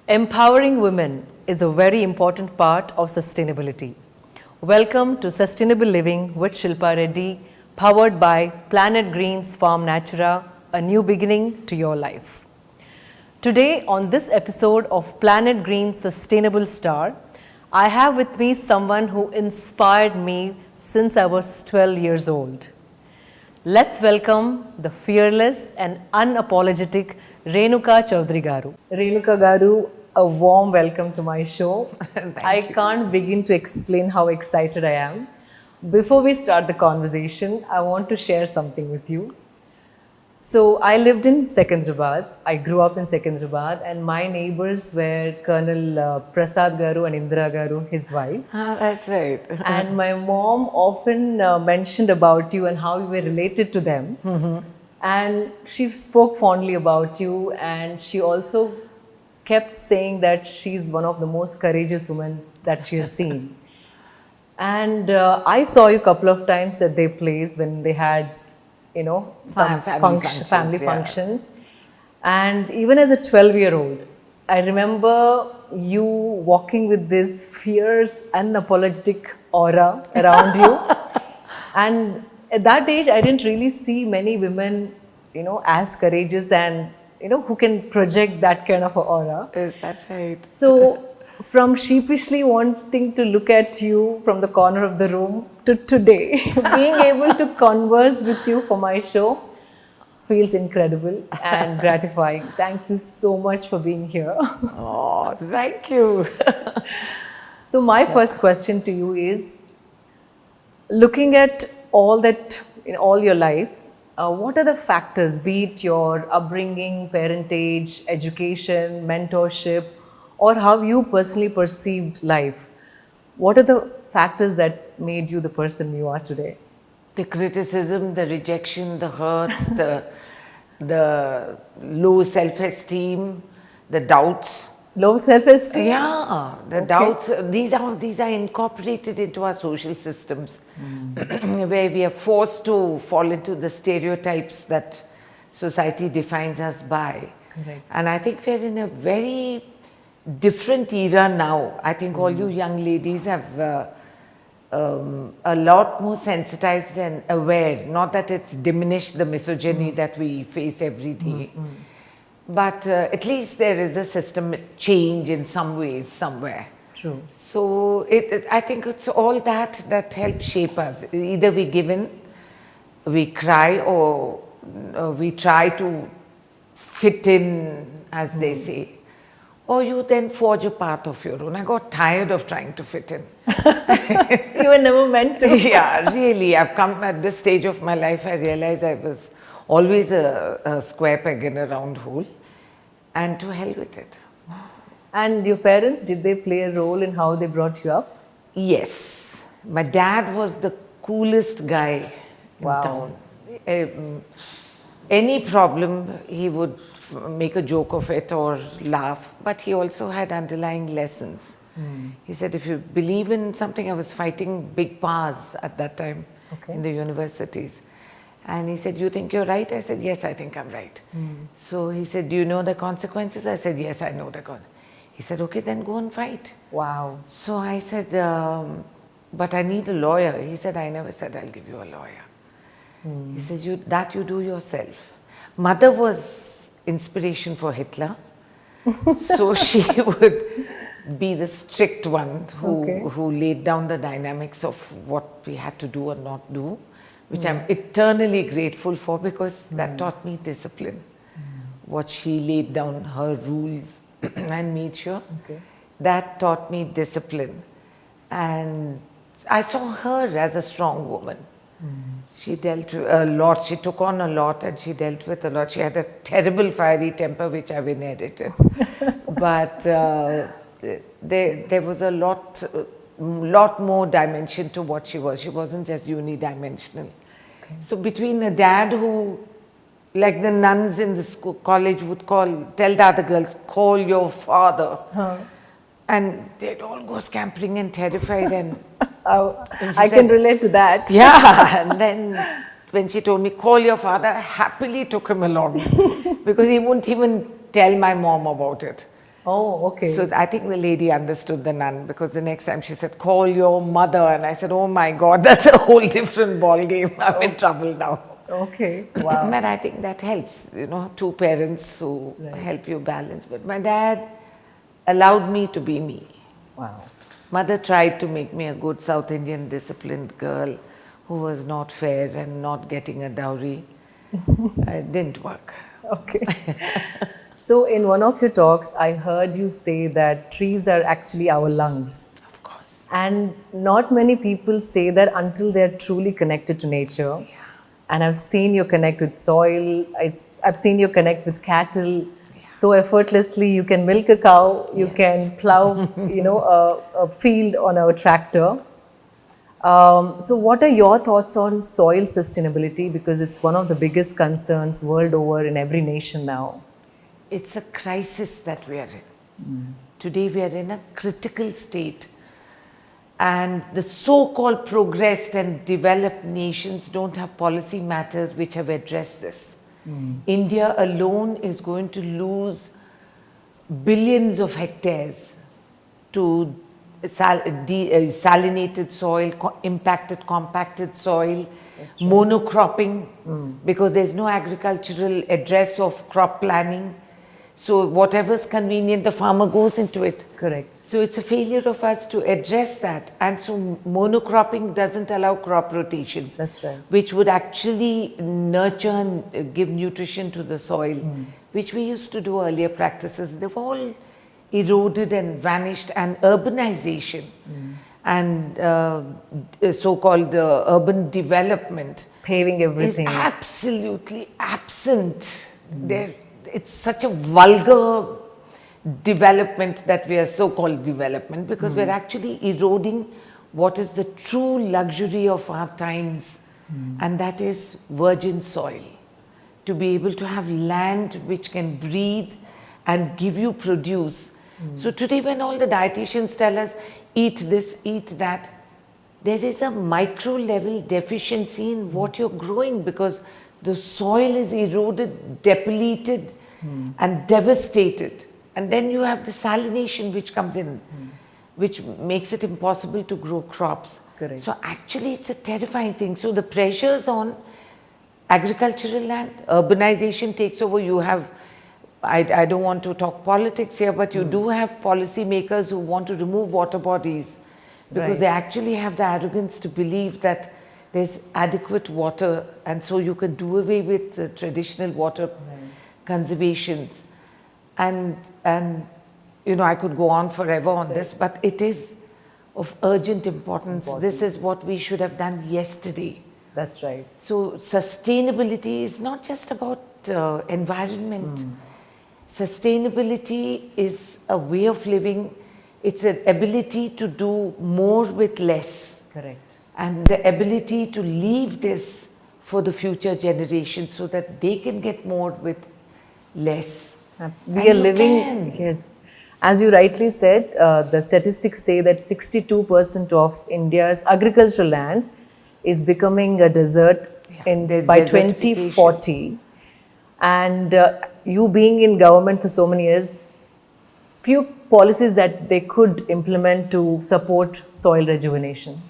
Empowering women is a very important part of sustainability. Welcome to Sustainable Living with Shilpa Reddy, powered by Planet Green's Farm Natura, a new beginning to your life. Today, on this episode of Planet Green's Sustainable Star, I have with me someone who inspired me since I was 12 years old. Let's welcome the fearless and unapologetic Renuka Chowdhury garu. Renuka garu, a warm welcome to my show. I can't begin to explain how excited I am. Before we start the conversation, I want to share something with you. So I lived in Secunderabad. I grew up in Secunderabad, and my neighbors were Colonel Prasad Garu and Indira Garu, his wife. That's right. And my mom often mentioned about you and how you were related to them. And she spoke fondly about you, and she also kept saying that she's one of the most courageous women that she has seen. And I saw you a couple of times at their place when they had, some family functions. And even as a 12-year-old, I remember you walking with this fierce, unapologetic aura around you. And at that age, I didn't really see many women, as courageous and, who can project that kind of aura. Is that right? So, from sheepishly wanting to look at you from the corner of the room to today, being able to converse with you for my show feels incredible and gratifying. Thank you so much for being here. Oh, thank you. So, my first question to you is, looking at all that in all your life, what are the factors, be it your upbringing, parentage, education, mentorship, or how you personally perceived life? What are the factors that made you the person you are today? The criticism, the rejection, the hurt, the low self-esteem, the doubts. Low self-esteem? Yeah, the doubts. These are incorporated into our social systems, where we are forced to fall into the stereotypes that society defines us by. Correct. And I think we're in a very different era now. I think all you young ladies have a lot more sensitized and aware. Not that it's diminished the misogyny that we face every day. But at least there is a system change in some ways somewhere. True. So I think it's all that helps shape us. Either we give in, we cry, or we try to fit in, as they say. Or you then forge a path of your own. I got tired of trying to fit in. You were never meant to. Yeah, really. I've come at this stage of my life, I realized I was always a square peg in a round hole, and to hell with it. And your parents, did they play a role in how they brought you up? Yes. My dad was the coolest guy in town. Any problem, he would make a joke of it or laugh, but he also had underlying lessons. He said, if you believe in something, I was fighting big powers at that time in the universities. And he said, you think you're right? I said, yes, I think I'm right. So he said, do you know the consequences? I said, yes, I know the consequences. He said, okay, then go and fight. Wow. So I said, but I need a lawyer. He said, I never said I'll give you a lawyer. He said, you do yourself. Mother was inspiration for Hitler. So she would be the strict one who laid down the dynamics of what we had to do or not do, which I'm eternally grateful for, because that taught me discipline. What she laid down, her rules and made sure, that taught me discipline. And I saw her as a strong woman. She dealt with a lot, she took on a lot, and she dealt with a lot. She had a terrible fiery temper, which I've inherited. But there was a lot more dimension to what she was. She wasn't just unidimensional. So between a dad who, like the nuns in the school, college would tell the other girls, call your father. And they'd all go scampering and terrified. And I can relate to that. Yeah, and then when she told me, call your father, I happily took him along because he wouldn't even tell my mom about it. Oh, okay. So I think the lady understood, the nun, because the next time she said, call your mother. And I said, oh my God, that's a whole different ball game. I'm in trouble now. Okay. Wow. But I think that helps, two parents who help you balance. But my dad allowed me to be me. Wow. Mother tried to make me a good South Indian disciplined girl who was not fair and not getting a dowry. It didn't work. Okay. So in one of your talks, I heard you say that trees are actually our lungs. Of course. And not many people say that until they're truly connected to nature. Yeah. And I've seen you connect with soil, I've seen you connect with cattle. So effortlessly, you can milk a cow, you can plow, a field on a tractor. So what are your thoughts on soil sustainability? Because it's one of the biggest concerns world over in every nation now. It's a crisis that we are in. Today we are in a critical state. And the so-called progressed and developed nations don't have policy matters which have addressed this. India alone is going to lose billions of hectares to salinated soil, impacted compacted soil, monocropping, because there's no agricultural address of crop planning. So whatever's convenient, the farmer goes into it. Correct. So it's a failure of us to address that. And so monocropping doesn't allow crop rotations. That's right. Which would actually nurture and give nutrition to the soil, which we used to do earlier practices. They've all eroded and vanished, and urbanization and so-called urban development Paving everything. is absolutely absent. It's such a vulgar development that we are so-called development, because we're actually eroding what is the true luxury of our times, and that is virgin soil. To be able to have land which can breathe and give you produce. So today when all the dietitians tell us, eat this, eat that, there is a micro level deficiency in what you're growing, because the soil is eroded, depleted and devastated. And then you have the salination which comes in, which makes it impossible to grow crops. Correct. So actually it's a terrifying thing. So the pressures on agricultural land, urbanization takes over. You have, I don't want to talk politics here, but you do have policy makers who want to remove water bodies, because they actually have the arrogance to believe that there's adequate water, and so you can do away with the traditional water conservations. And I could go on forever on this, but it is of urgent importance. This is what we should have done yesterday. That's right. So sustainability is not just about environment. Sustainability is a way of living. It's an ability to do more with less. Correct. And the ability to leave this for the future generations so that they can get more with less. We are living, yes. As you rightly said, the statistics say that 62% of India's agricultural land is becoming a desert by 2040. And you being in government for so many years, few policies that they could implement to support soil rejuvenation.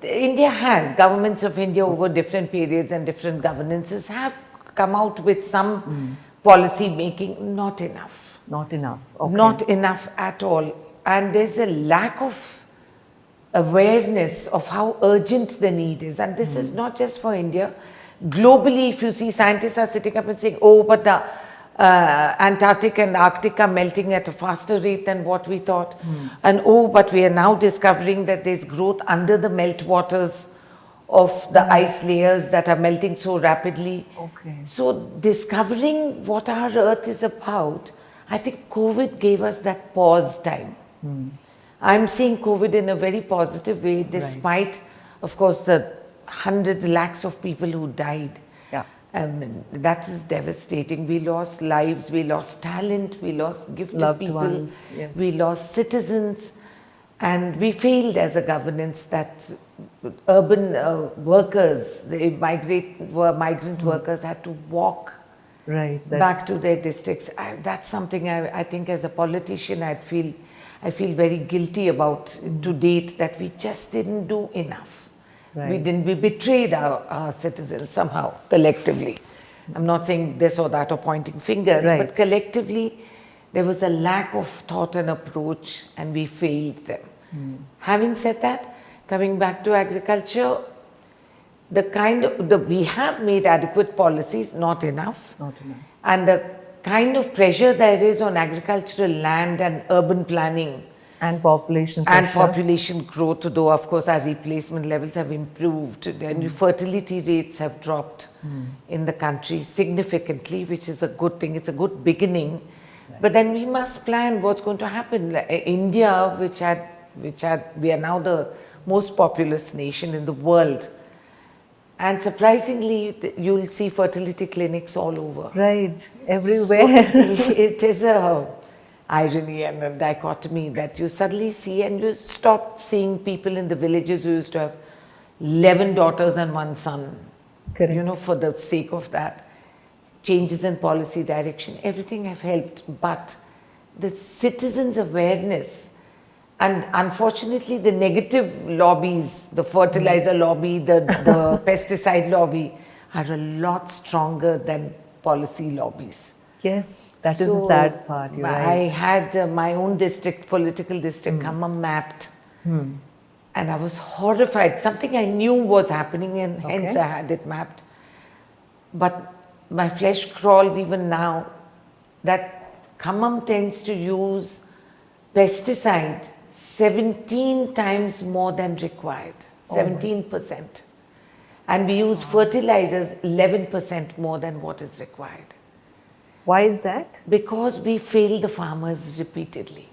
India has, governments of India over different periods and different governances have come out with some policy making, not enough. Not enough. Okay. Not enough at all. And there's a lack of awareness of how urgent the need is. And this is not just for India. Globally, if you see, scientists are sitting up and saying, oh, but the Antarctic and Arctic are melting at a faster rate than what we thought. And oh, but we are now discovering that there's growth under the meltwaters of the ice layers that are melting so rapidly. Okay. So discovering what our Earth is about, I think COVID gave us that pause time. I'm seeing COVID in a very positive way, despite, of course, the hundreds, lakhs of people who died. Yeah. That is devastating. We lost lives, we lost talent, we lost gifted Loved people, ones, yes. we lost citizens, and we failed as a governance that urban workers, the migrant workers had to walk Right. back to their districts. That's something I think as a politician I feel very guilty about to date, that we just didn't do enough. Right. We betrayed our citizens somehow, collectively. I'm not saying this or that or pointing fingers, Right. but collectively there was a lack of thought and approach, and we failed them. Having said that, coming back to agriculture, we have made adequate policies, not enough. Not enough. And the kind of pressure there is on agricultural land and urban planning And population and pressure. population growth, though of course our replacement levels have improved and fertility rates have dropped in the country significantly, which is a good thing. It's a good beginning. But then we must plan what's going to happen. Like India, we are now the most populous nation in the world. And surprisingly, you'll see fertility clinics all over. Right. Everywhere. It is a irony and a dichotomy that you suddenly see, and you stop seeing people in the villages who used to have 11 daughters and one son. Correct. You know, for the sake of that. Changes in policy direction, everything have helped, but the citizens' awareness, and unfortunately the negative lobbies, the fertilizer lobby, the pesticide lobby, are a lot stronger than policy lobbies. Yes, that is the sad part. You're I right. had my own district, political district, Khammam mapped, and I was horrified. Something I knew was happening, and hence I had it mapped. But my flesh crawls even now that Khammam tends to use pesticide 17 times more than required, 17%. And we use fertilizers 11% more than what is required. Why is that? Because we fail the farmers repeatedly.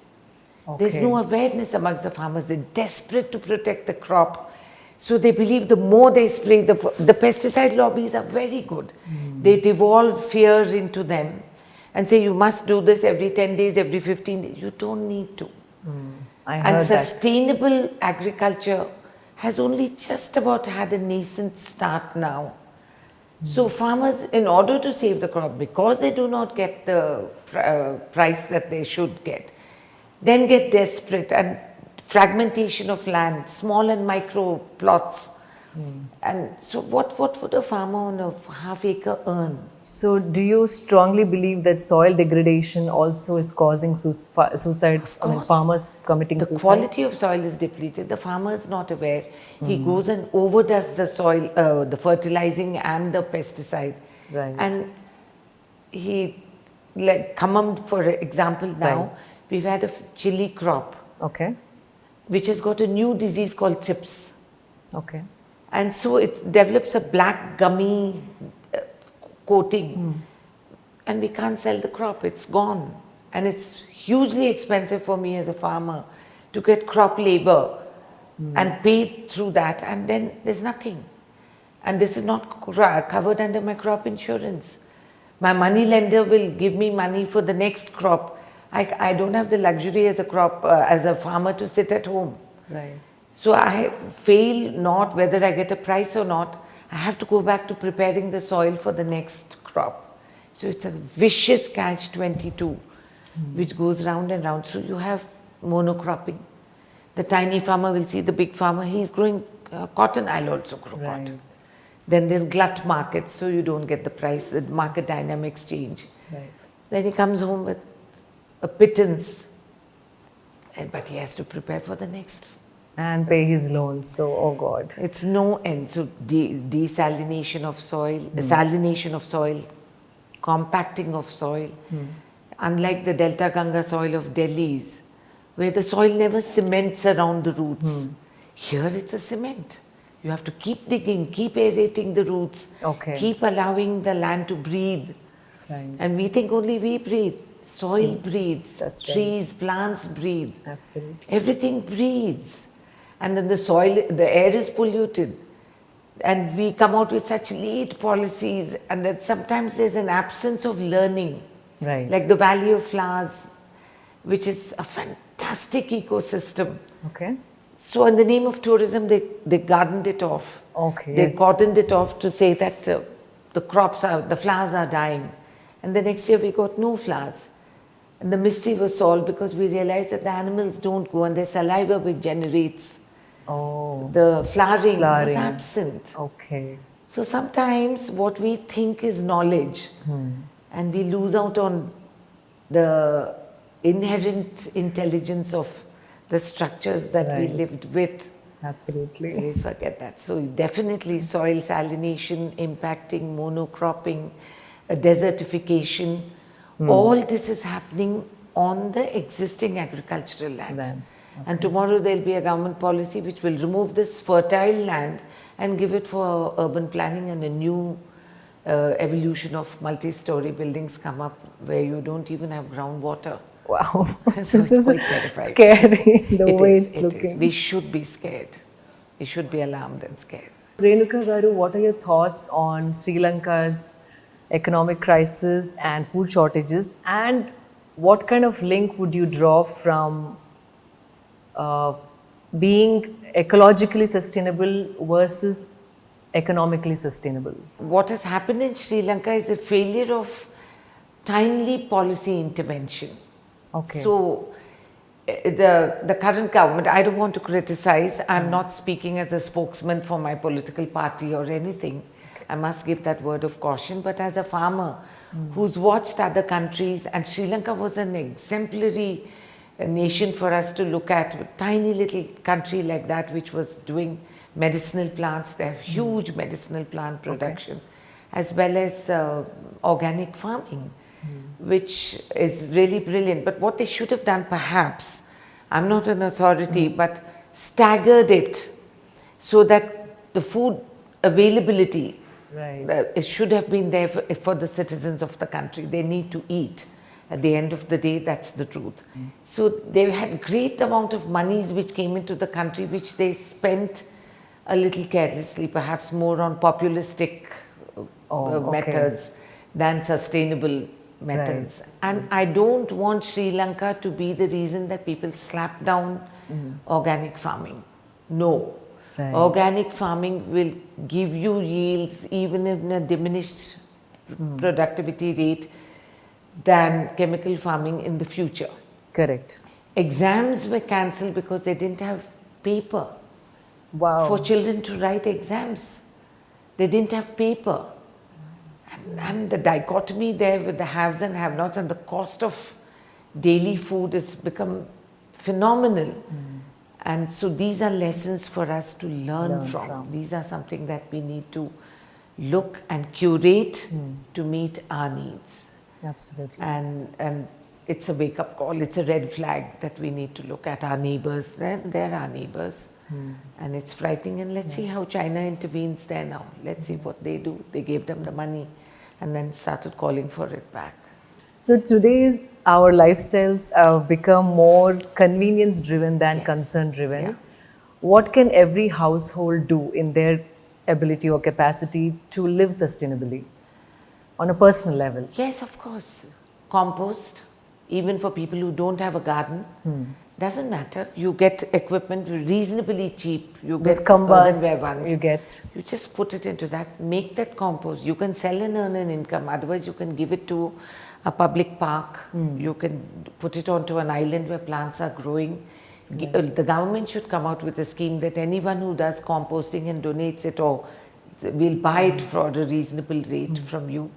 There's Okay. no awareness amongst the farmers. They're desperate to protect the crop. So they believe the more they spray, the pesticide lobbies are very good. They devolve fear into them and say you must do this every 10 days, every 15 days. You don't need to. I heard And that. sustainable agriculture has only just about had a nascent start now. So farmers, in order to save the crop, because they do not get the price that they should get, then get desperate, and fragmentation of land, small and micro plots. And so what would a farmer on a half acre earn? So, do you strongly believe that soil degradation also is causing suicide? I mean, course. farmers committing The suicide? quality of soil is depleted. The farmer is not aware. He goes and overdoes the soil, the fertilizing and the pesticide. Right. And he, like Khammam for example now, Right. we've had a chili crop Okay. which has got a new disease called chips. Okay. And so it develops a black gummy coating, and we can't sell the crop, it's gone. And it's hugely expensive for me as a farmer to get crop labor and pay through that, and then there's nothing. And this is not covered under my crop insurance. My money lender will give me money for the next crop. I don't have the luxury as a farmer to sit at home. Right. So I fail not whether I get a price or not. I have to go back to preparing the soil for the next crop. So it's a vicious catch-22, which goes round and round. So you have monocropping. The tiny farmer will see the big farmer, he's growing cotton, I'll also grow Right. cotton. Then there's glut markets, so you don't get the price, the market dynamics change. Right. Then he comes home with a pittance, but he has to prepare for the next. And pay his loans. So, oh God. It's no end. So desalination of soil, salination of soil, compacting of soil. Unlike the Delta Ganga soil of Delhi's, where the soil never cements around the roots. Here it's a cement. You have to keep digging, keep aerating the roots, Okay. keep allowing the land to breathe. Right. And we think only we breathe. Soil breathes, That's right. trees, plants breathe. Absolutely. Everything breathes. And then the soil, the air is polluted. And we come out with such late policies, and that sometimes there's an absence of learning. Right. Like the Valley of Flowers, which is a fantastic ecosystem. Okay. So in the name of tourism, they gardened it off. Okay. They Yes. cordoned it off to say that the flowers are dying. And the next year we got no flowers. And the mystery was solved because we realized that the animals don't go and their saliva which generates Oh, the flowering was flowering. absent. Okay. So sometimes what we think is knowledge and we lose out on the inherent intelligence of the structures that we Right. lived with. Absolutely. We forget that. So definitely soil salination impacting monocropping, desertification, all this is happening on the existing agricultural lands. And tomorrow there'll be a government policy which will remove this fertile land and give it for urban planning, and a new evolution of multi-story buildings come up where you don't even have groundwater. Wow. So This it's is quite terrifying. scary the It way is, it's it looking. is. We should be scared. We should be alarmed and scared. Renuka Garu, what are your thoughts on Sri Lanka's economic crisis and food shortages, and what kind of link would you draw from being ecologically sustainable versus economically sustainable? What has happened in Sri Lanka is a failure of timely policy intervention. Okay. So, the current government, I don't want to criticize, I'm not speaking as a spokesman for my political party or anything. I must give that word of caution, but as a farmer who's watched other countries, and Sri Lanka was an exemplary nation for us to look at, a tiny little country like that which was doing medicinal plants. They have huge medicinal plant production, as well as organic farming, which is really brilliant. But what they should have done perhaps, I'm not an authority, but staggered it so that the food availability it should have been there for the citizens of the country. They need to eat. At the end of the day, that's the truth. So they had great amount of monies which came into the country, which they spent a little carelessly, perhaps more on populistic methods than sustainable methods. And I don't want Sri Lanka to be the reason that people slap down organic farming. No. Organic farming will give you yields even in a diminished productivity rate than chemical farming in the future. Correct. Exams were cancelled because they didn't have paper for children to write exams. They didn't have paper. And the dichotomy there with the haves and have-nots, and the cost of daily food has become phenomenal. And so these are lessons for us to learn from. These are something that we need to look and curate to meet our needs. Absolutely. And it's a wake-up call. It's a red flag that we need to look at our neighbors. They're our neighbors. And it's frightening. And let's see how China intervenes there now. Let's see what they do. They gave them the money and then started calling for it back. So today our lifestyles have become more convenience driven than concern driven. Yeah. What can every household do in their ability or capacity to live sustainably on a personal level? Yes, of course. Compost, even for people who don't have a garden, doesn't matter. You get equipment reasonably cheap. You Those get kumbas earthenware ones. you get. You just put it into that, make that compost. You can sell and earn an income. Otherwise, you can give it to a public park. You can put it onto an island where plants are growing. The government should come out with a scheme that anyone who does composting and donates it, or will buy it for a reasonable rate from you,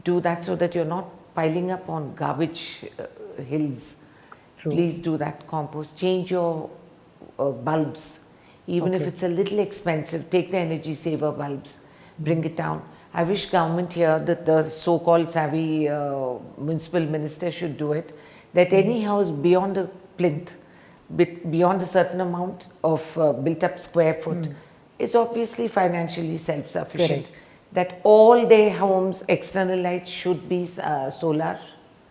do that so that you're not piling up on garbage hills. True. Please do that compost. Change your bulbs. Even if it's a little expensive, take the energy saver bulbs, bring it down. I wish government here, that the so-called savvy municipal minister should do it, that any house beyond a plinth, beyond a certain amount of built up square foot is obviously financially self-sufficient. Correct. That all their homes, external lights should be solar.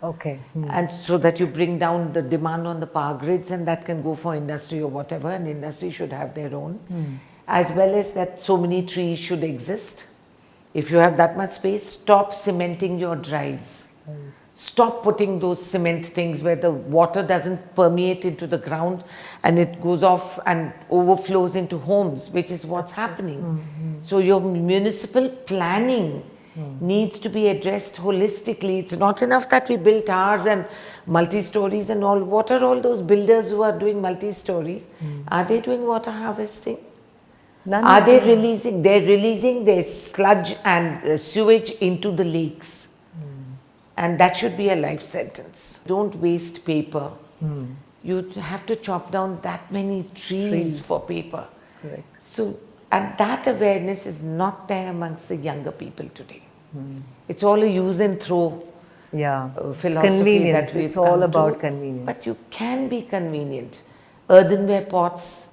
Okay. And so that you bring down the demand on the power grids, and that can go for industry or whatever, and industry should have their own. As well as that so many trees should exist. If you have that much space, stop cementing your drives. Stop putting those cement things where the water doesn't permeate into the ground and it goes off and overflows into homes, which is what's happening. So your municipal planning needs to be addressed holistically. It's not enough that we build towers and multi-stories and all. What are all those builders who are doing multi-stories? Are they doing water harvesting? None Are of they them. releasing? They're releasing their sludge and sewage into the lakes. And that should be a life sentence. Don't waste paper. You have to chop down that many trees for paper. Correct. So, and that awareness is not there amongst the younger people today. It's all a use and throw Yeah. philosophy Convenience. that we've It's all come about to. convenience. But you can be convenient. Earthenware pots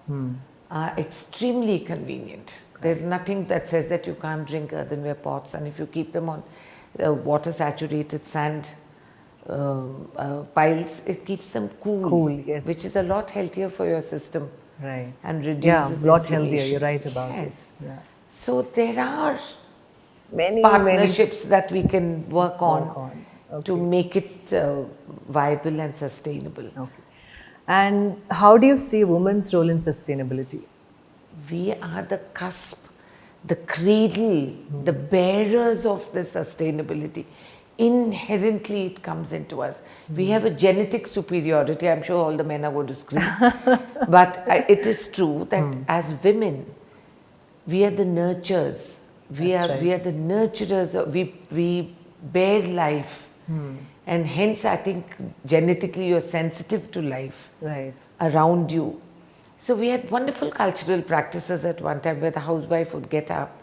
are extremely convenient. There's nothing that says that you can't drink earthenware pots, and if you keep them on water saturated sand piles, it keeps them cool. Cool, yes. Which is a lot healthier for your system. Right. And Yeah, reduces a lot healthier. inflammation. You're right about Yes. it. Yeah. So there are Many partnerships that we can work on, Work on. to Okay. make it viable and sustainable. Okay. And how do you see women's role in sustainability? We are the cusp, the cradle, the bearers of the sustainability. Inherently, it comes into us. We have a genetic superiority. I'm sure all the men are going to scream. But it is true that as women, we are the nurturers. We That's are right. we are the nurturers. We bear life, and hence I think genetically you're sensitive to life Right. around you. So we had wonderful cultural practices at one time where the housewife would get up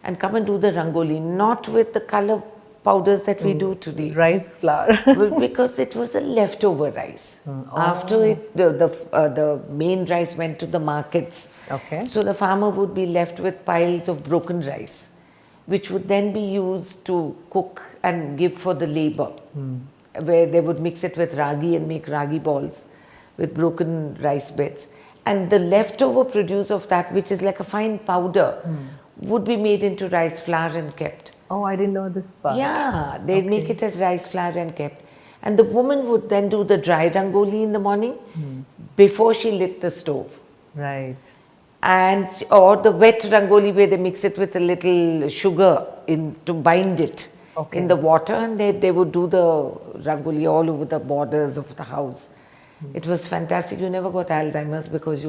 and come and do the rangoli, not with the color powders that we do today. Rice flour. Well, because it was a leftover rice. After it, the main rice went to the markets. Okay. So the farmer would be left with piles of broken rice, which would then be used to cook and give for the labor, where they would mix it with ragi and make ragi balls with broken rice beds. And the leftover produce of that, which is like a fine powder, would be made into rice flour and kept. Oh, I didn't know this part. Yeah, they'd make it as rice flour and kept. And the woman would then do the dry rangoli in the morning before she lit the stove. Right. And or the wet rangoli where they mix it with a little sugar in to bind it in the water, and they would do the rangoli all over the borders of the house. It was fantastic. You never got Alzheimer's because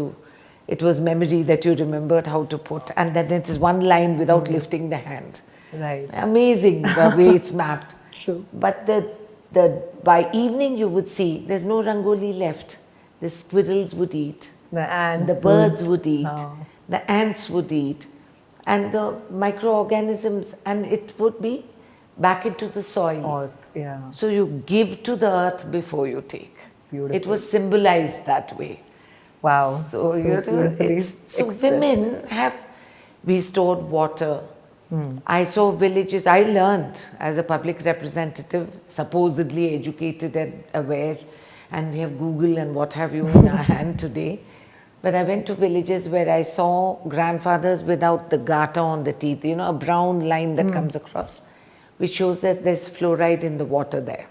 it was memory that you remembered how to put, and then it is one line without lifting the hand. Right. Amazing the way it's mapped. True. But by evening you would see there's no rangoli left. The squirrels would eat, The ants. the birds would eat, Oh. the ants would eat, and the microorganisms, and it would be back into the soil. Or, yeah. So you give to the earth before you take. Beautiful. It was symbolized that way. Wow. So, you know, beautifully so expressed. women we stored water. I saw villages, I learned as a public representative, supposedly educated and aware, and we have Google and what have you in our hand today. But I went to villages where I saw grandfathers without the garter on the teeth, you know, a brown line that comes across, which shows that there's fluoride in the water there.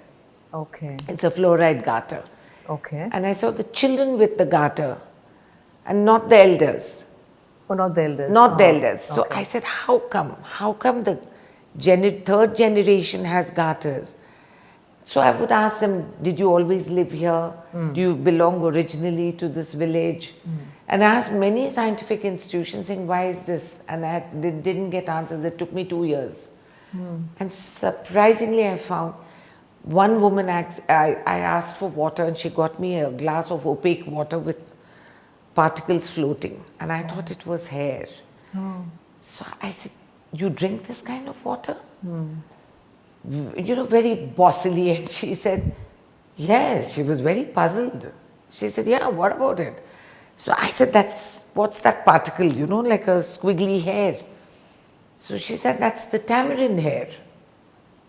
Okay. It's a fluoride garter. Okay. And I saw the children with the garter and not the elders. Oh, not the elders. Not the Oh, elders. So okay. I said, how come? How come the third generation has garters? So I would ask them, did you always live here? Do you belong originally to this village? And I asked many scientific institutions saying, why is this? And they didn't get answers. It took me 2 years. And surprisingly, I found one woman, I asked for water and she got me a glass of opaque water with particles floating. And I thought it was hair. So I said, you drink this kind of water? You know, very bossily. And she said, yes. She was very puzzled. She said, yeah, what about it? So I said, what's that particle? You know, like a squiggly hair. So she said, that's the tamarind hair.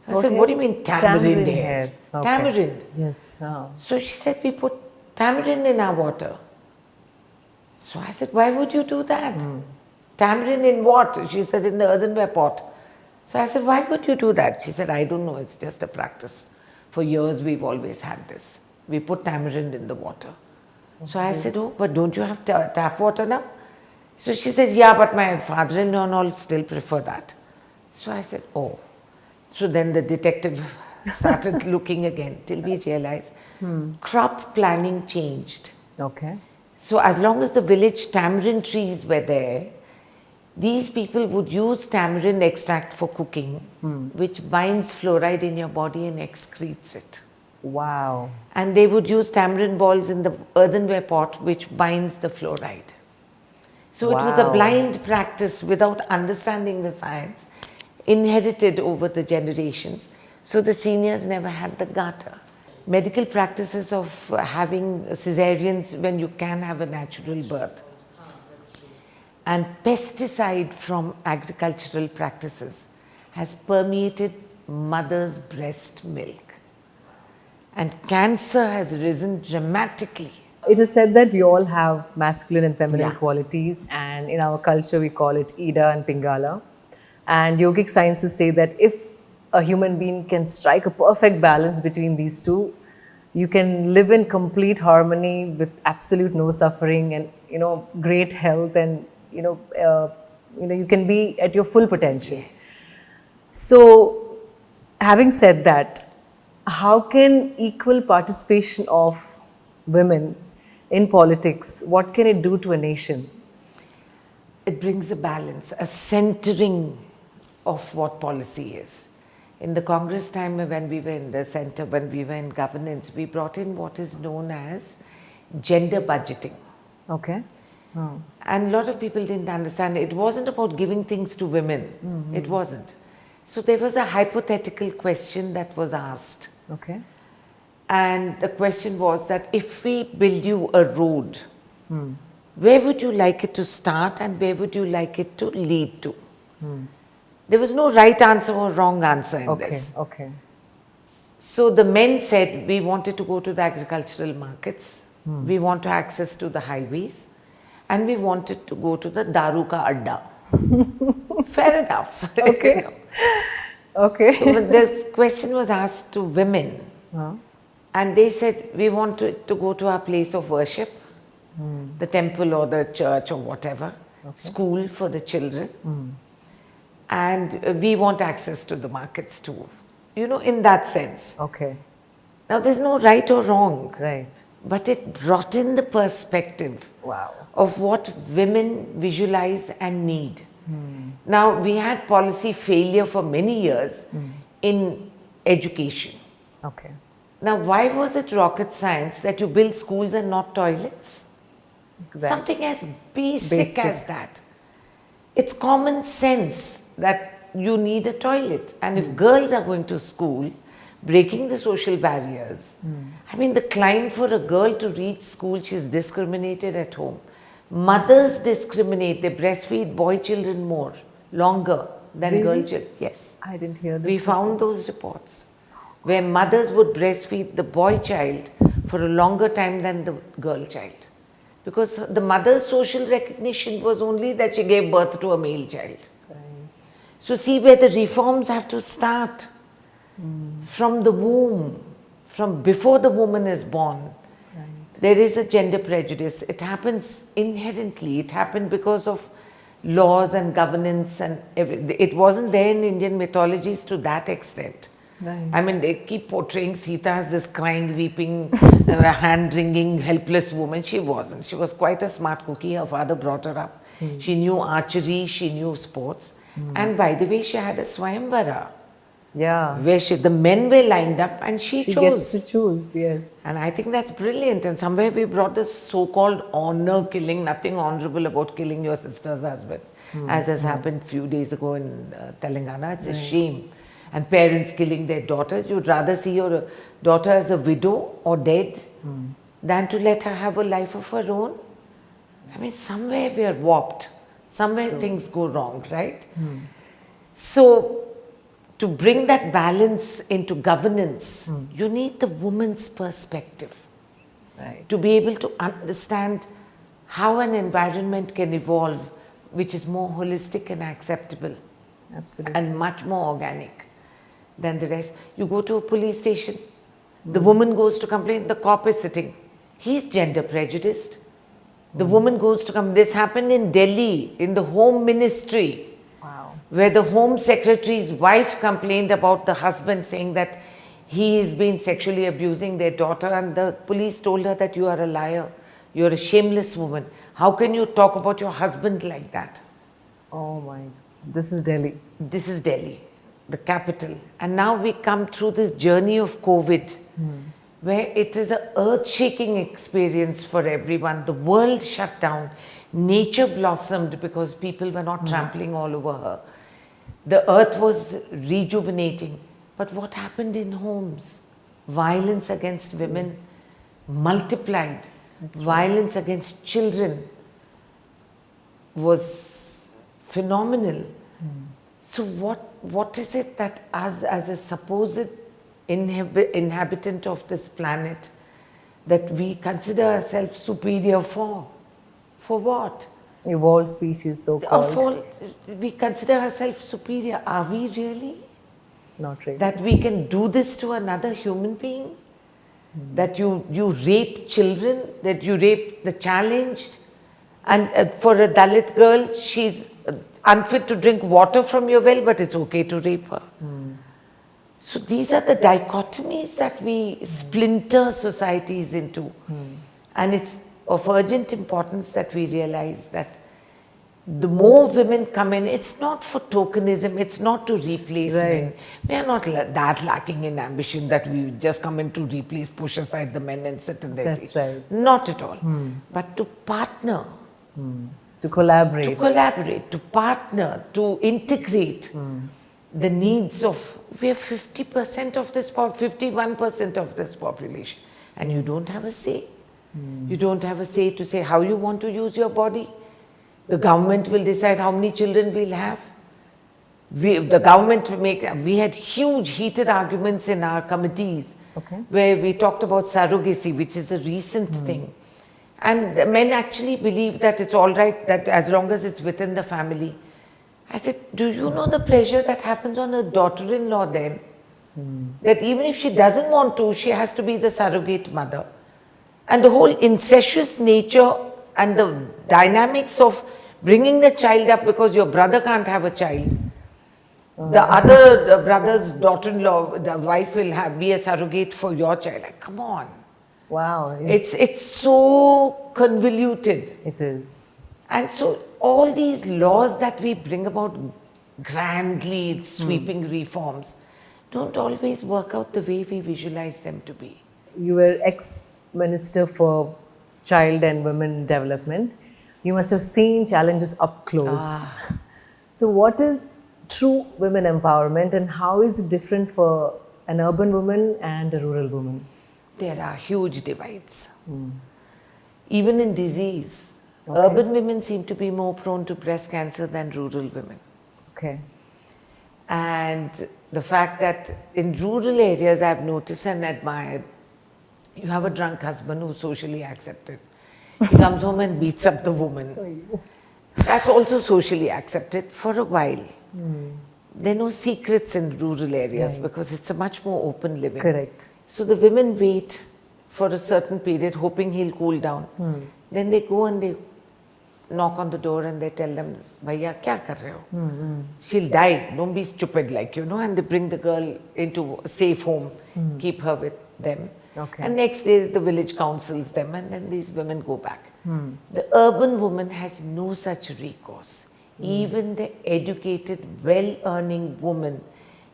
I said, what do you mean tamarind hair? Okay. Tamarind. Yes. Oh. So she said, we put tamarind in our water. So I said, why would you do that? Tamarind in what? She said, in the earthenware pot. So I said, why would you do that? She said, I don't know, it's just a practice. For years we've always had this. We put tamarind in the water. Okay. So I said, oh, but don't you have tap water now? So she said, yeah, but my father-in-law and all still prefer that. So I said, oh. So then the detective started looking again till we realized crop planning changed. Okay. So as long as the village tamarind trees were there, these people would use tamarind extract for cooking, which binds fluoride in your body and excretes it. Wow. And they would use tamarind balls in the earthenware pot, which binds the fluoride. So it was a Wow. blind practice without understanding the science, inherited over the generations. So the seniors never had the gata. Medical practices of having cesareans when you can have a natural birth. And pesticide from agricultural practices has permeated mother's breast milk. And cancer has risen dramatically. It is said that we all have masculine and feminine Yeah. qualities, and in our culture we call it Ida and Pingala. And yogic sciences say that if a human being can strike a perfect balance between these two, you can live in complete harmony with absolute no suffering and great health, and you can be at your full potential. So, having said that, how can equal participation of women in politics, what can it do to a nation? It brings a balance, a centering of what policy is. In the Congress time when we were in the center, when we were in governance, we brought in what is known as gender budgeting. Okay. Oh. And a lot of people didn't understand. It wasn't about giving things to women. It wasn't. So there was a hypothetical question that was asked. Okay. And the question was that if we build you a road, where would you like it to start and where would you like it to lead to? There was no right answer or wrong answer in this. Okay. So the men said, we wanted to go to the agricultural markets, we want to access to the highways, and we wanted to go to the Daru ka adda. Fair enough. Okay. Okay. So when this question was asked to women, and they said, we want to go to our place of worship, the temple or the church or whatever, school for the children, and we want access to the markets too. In that sense. Okay. Now there's no right or wrong. Right. But it brought in the perspective Wow. of what women visualize and need. Now, we had policy failure for many years in education. Okay. Now, why was it rocket science that you build schools and not toilets? Exactly. Something as basic as that. It's common sense that you need a toilet. And if girls are going to school, breaking the social barriers, I mean, the climb for a girl to reach school, she's discriminated at home. Mothers discriminate, they breastfeed boy children more, longer than girl children. Yes. I didn't hear this. We found those reports where mothers would breastfeed the boy child for a longer time than the girl child. Because the mother's social recognition was only that she gave birth to a male child. Right. So see where the reforms have to start. From the womb, from before the woman is born. There is a gender prejudice. It happens inherently. It happened because of laws and governance and everything. It wasn't there in Indian mythologies to that extent. Right. I mean, they keep portraying Sita as this crying, weeping, hand-wringing, helpless woman. She wasn't. She was quite a smart cookie. Her father brought her up. She knew archery, she knew sports. And by the way, she had a Swayamvara. Yeah. Where the men were lined up and she chose. Gets to choose, yes. And I think that's brilliant. And somewhere we brought this so-called honor killing, nothing honorable about killing your sister's husband, as has happened few days ago in Telangana. It's a shame. And parents killing their daughters. You'd rather see your daughter as a widow or dead than to let her have a life of her own. I mean, somewhere we are warped. Somewhere things go wrong, right? So, to bring that balance into governance, you need the woman's perspective. Right. To be able to understand how an environment can evolve, which is more holistic and acceptable. Absolutely. And much more organic than the rest. You go to a police station, the woman goes to complain, the cop is sitting. He's gender prejudiced. The woman goes to come. This happened in Delhi, in the Home Ministry. Wow. where the Home Secretary's wife complained about the husband saying that he has been sexually abusing their daughter, and the police told her that you are a liar, you're a shameless woman. How can you talk about your husband like that? Oh my, this is Delhi. This is Delhi, the capital. And now we come through this journey of COVID, where it is an earth-shaking experience for everyone. The world shut down. Nature blossomed because people were not trampling all over her. The earth was rejuvenating. But what happened in homes? Violence against women multiplied. Violence against children was phenomenal. So what is it that us as a supposed inhabitant of this planet, that we consider ourselves superior for? For what? Evolved species, so called. We consider ourselves superior. Are we really? Not really. That we can do this to another human being? That you rape children, that you rape the challenged, and for a Dalit girl, she's unfit to drink water from your well, but it's okay to rape her. So these are the dichotomies that we splinter societies into. And it's of urgent importance that we realize that the more women come in, it's not for tokenism, it's not to replace men. We are not that lacking in ambition that we just come in to replace, push aside the men and sit in their seat. That's right. Not at all. But to partner. To collaborate. To collaborate, to partner, to integrate the needs of, we are 50% of this, 51% of this population. And you don't have a say. You don't have a say to say how you want to use your body. The government will decide how many children we'll have. The government will make, we had huge heated arguments in our committees where we talked about surrogacy, which is a recent thing. And men actually believe that it's all right, that as long as it's within the family. I said, do you know the pressure that happens on a daughter-in-law then? That even if she doesn't want to, she has to be the surrogate mother. And the whole incestuous nature and the dynamics of bringing the child up because your brother can't have a child. The other brother's daughter-in-law, the wife will be a surrogate for your child. Like, come on. Wow. It's so convoluted. It is. And so all these laws that we bring about grandly, sweeping reforms, don't always work out the way we visualize them to be. You were ex-minister for Child and Women Development. You must have seen challenges up close. So what is true women empowerment, and how is it different for an urban woman and a rural woman? There are huge divides. Even in disease, urban women seem to be more prone to breast cancer than rural women. Okay. And the fact that in rural areas I've noticed and admired, you have a drunk husband who's socially accepted. He comes home and beats up the woman. That's also socially accepted for a while. There are no secrets in rural areas because it's a much more open living. Correct. So the women wait for a certain period, hoping he'll cool down. Then they go and they knock on the door and they tell them, Bhaiya, kya kar rahe ho? She'll die, don't be stupid like, and they bring the girl into a safe home, keep her with them. And next day the village counsels them, and then these women go back. The urban woman has no such recourse. Even the educated, well-earning woman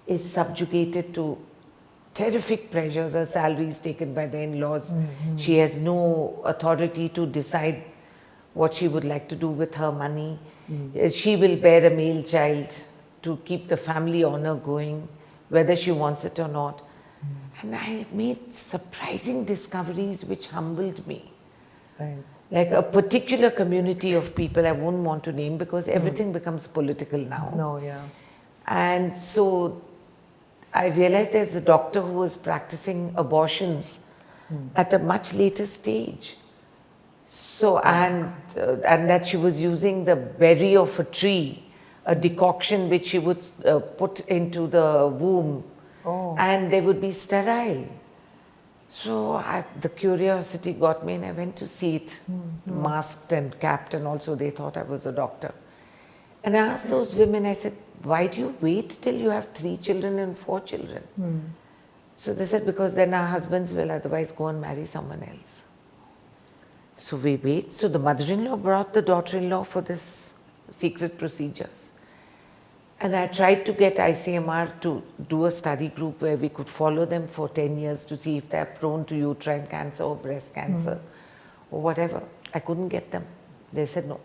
is subjugated to terrific pressures. Her salary is taken by the in-laws. She has no authority to decide what she would like to do with her money. She will bear a male child to keep the family honor going, whether she wants it or not. And I made surprising discoveries which humbled me. Like a particular community of people I won't want to name because everything becomes political now. And so I realized there's a doctor who was practicing abortions at a much later stage. So, and that she was using the berry of a tree, a decoction which she would put into the womb, and they would be sterile. So the curiosity got me and I went to see it, masked and capped, and also they thought I was a doctor. And I asked those women, I said, why do you wait till you have 3 children and 4 children? So they said, because then our husbands will otherwise go and marry someone else. So we wait. So the mother-in-law brought the daughter-in-law for this secret procedures. And I tried to get ICMR to do a study group where we could follow them for 10 years to see if they are prone to uterine cancer or breast cancer or whatever. I couldn't get them. They said no.